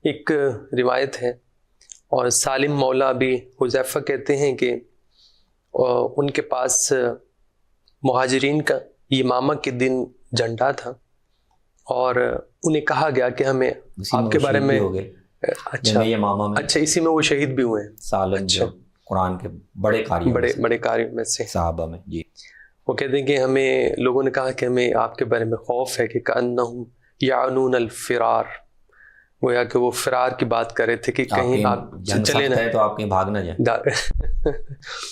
ایک روایت ہے، اور سالم مولا بھی حذیفہ کہتے ہیں کہ ان کے پاس مہاجرین کا یمامہ کے دن جھنڈا تھا، اور انہیں کہا گیا کہ ہمیں آپ کے بارے میں اچھا اسی میں وہ شہید بھی ہوئے ہیں، سالم جو قرآن کے بڑے قاری میں سے صحابہ میں. جی وہ کہتے ہیں کہ ہمیں لوگوں نے کہا کہ ہمیں آپ کے بارے میں خوف ہے کہ کأنہم یعنون الفرار، گویا کہ وہ فرار کی بات کر رہے تھے کہ کہیں آپ چلے نہ تو آپ کہیں بھاگ نہ جائیں.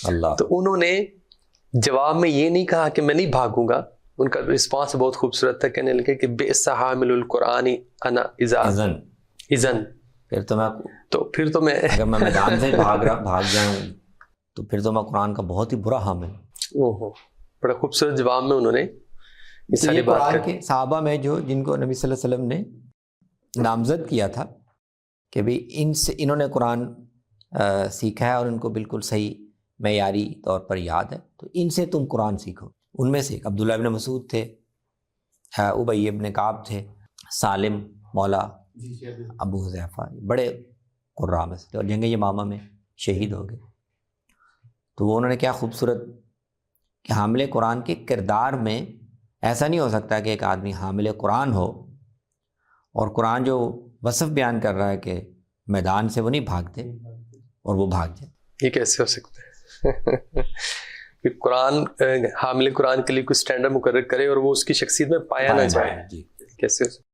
اللہ. تو انہوں نے جواب میں یہ نہیں کہا کہ میں نہیں بھاگوں گا، ان کا رسپانس بہت خوبصورت تھا، کہنے لگے کہ بئس حامل القرآن انا اذن. پھر تو میں اگر میں میدان سے بھاگ جاؤں تو پھر تو میں قرآن کا بہت ہی برا حامل. بڑا خوبصورت جواب میں انہوں نے اس ساری بات قرآن کے صحابہ میں جن کو نبی صلی اللہ علیہ وسلم نے نامزد کیا تھا کہ بھی انہوں نے قرآن سیکھا ہے اور ان کو بالکل صحیح معیاری طور پر یاد ہے، تو ان سے تم قرآن سیکھو. ان میں سے عبداللہ ابن مسعود تھے، ابی ابن کعب تھے، سالم مولا ابو حذیفہ، بڑے قراء میں سے، اور جنگ یمامہ میں شہید ہو گئے. تو وہ انہوں نے کیا خوبصورت کہ حامل قرآن کے کردار میں ایسا نہیں ہو سکتا کہ ایک آدمی حامل قرآن ہو اور قرآن جو وصف بیان کر رہا ہے کہ میدان سے وہ نہیں بھاگتے اور وہ بھاگ جائے. یہ کیسے ہو سکتا ہے کہ قرآن حامل قرآن کے لیے کوئی سٹینڈرڈ مقرر کرے اور وہ اس کی شخصیت میں پایا نہ جائے؟ کیسے ہو سکتا ہے؟